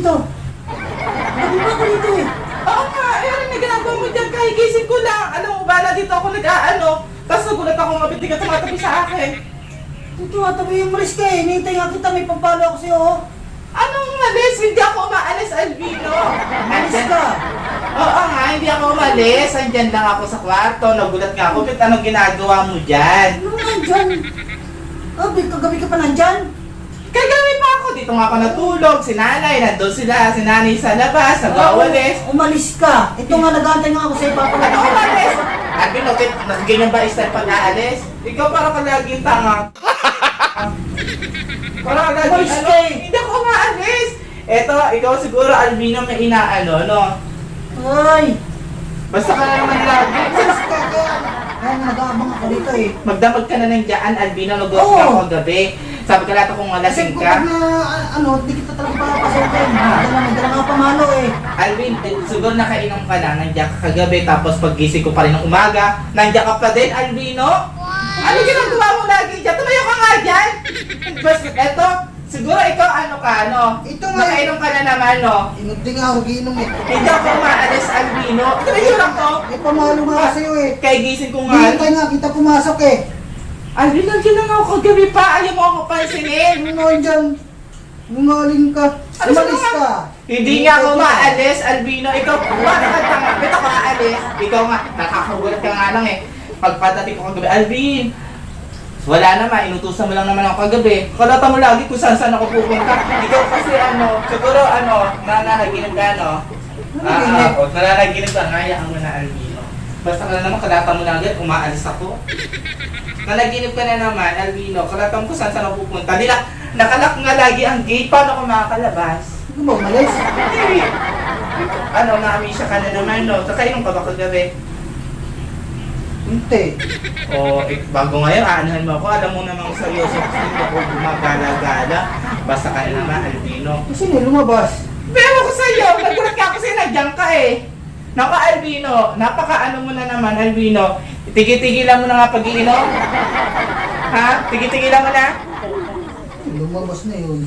dito? Gabi pa ako dito eh. Oo nga, ano na ginagawa mo dyan? Kahigising ko lang. Alam mo ba na dito ako nag-aano? Tapos nagulat ako mabiti ka tumatabi sa akin. Dito tabi yung malis ka eh. Hinihintay nga kita, may pampalo ako sa'yo oh. Anong umalis? Hindi ako umaalis, Albino. Malis ka. Oo nga, hindi ako umalis. Andyan lang ako sa kwarto. Nagulat nga ako. Ba't anong ginagawa mo dyan? Ano nandyan? Kagabi ka pa nandyan? Kagabi pa ako. Dito nga ako natulog. Si nanay, nandun sila. Si nanay sa labas. Nag-awalis. Umalis ka. Ito nga, nag-aantay nga ako sa'yo, Ano papalala. umalis? Albino, ganyan ba style pag aalis? Ikaw parang ka laging tanga. Parang laging Umalis ano? ka eh. Hindi ako umaalis. Eto, ikaw siguro Albino may inaano, no? Ay! Basta ka na naman lagi. Umalis ka kaya. Kaya nga, nag-aabang ako dito eh. Magdamag ka na ng dyan, Albino, nag-off Oo. ka ako gabi. Sabi ka lahat kung Kasi lasing kapag ka. na, di kita talaga papapasukin. May dala nga pamalo eh. Alvin, siguro nakainom ka na, nandiyan ka kagabi, tapos paggising ko pa rin ng umaga, nandiyan ka pa din, Albino? Ano ginagawa mo lagi dyan? Tumayo ka nga dyan! First, eto, siguro ikaw ano ka, no? Ito nga. Nakainom ka na naman, no? Inugdi nga ako, giinom eh. Hindi ako umaalis, Albino. Tumayo lang ko. May pamalo nga ako sa'yo eh. Kaya gising ko nga. Hintay nga kita pumasok eh. Alvin, nandiyan lang ako kagabi pa, ayaw mo ako pansinin. Ano nga dyan? Nungaling ka. Ano Umalis sa mga- ka. Hindi nga ako maalis, Albino. Ikaw, parang ka tanga. Ba't ako aalis? Ikaw nga, nakakagulat ka nga lang eh. Pagpadating ko kagabi, Alvin, wala naman, inutusan mo lang naman ako kagabi. Kalata mo lagi kung saan ako pupunta. Ikaw kasi ano, siguro nananaginip ka, no? Nanaginip? Nananaginip ka, ngayaan mo na, Albino. Basta ka na naman, kalata mo lagi, umaalis ako. Nanaginip ka na naman, Albino. Kalata mo kung saan ako pupunta. Nakalak nga lagi ang gate, paano ako makakalabas? Ano ba umalis? Hindi. Ano, na-amisya ka na naman, no? Kakainom ka ba kagabi? Hindi. O, bago ngayon, aanahan mo ako. Alam mo namang seryoso kasi hindi ako gumagala-gala. Basta ka na naman, Albino. Kasi may lumabas. Pero ko sa'yo, nagulat ka kasi nandiyan ka eh. Naku, Albino, napaka-ano mo na naman, Albino. Tigil-tigilan mo na nga pag-iinom. Ha? Tigil-tigilan mo na? Lumabas na yun.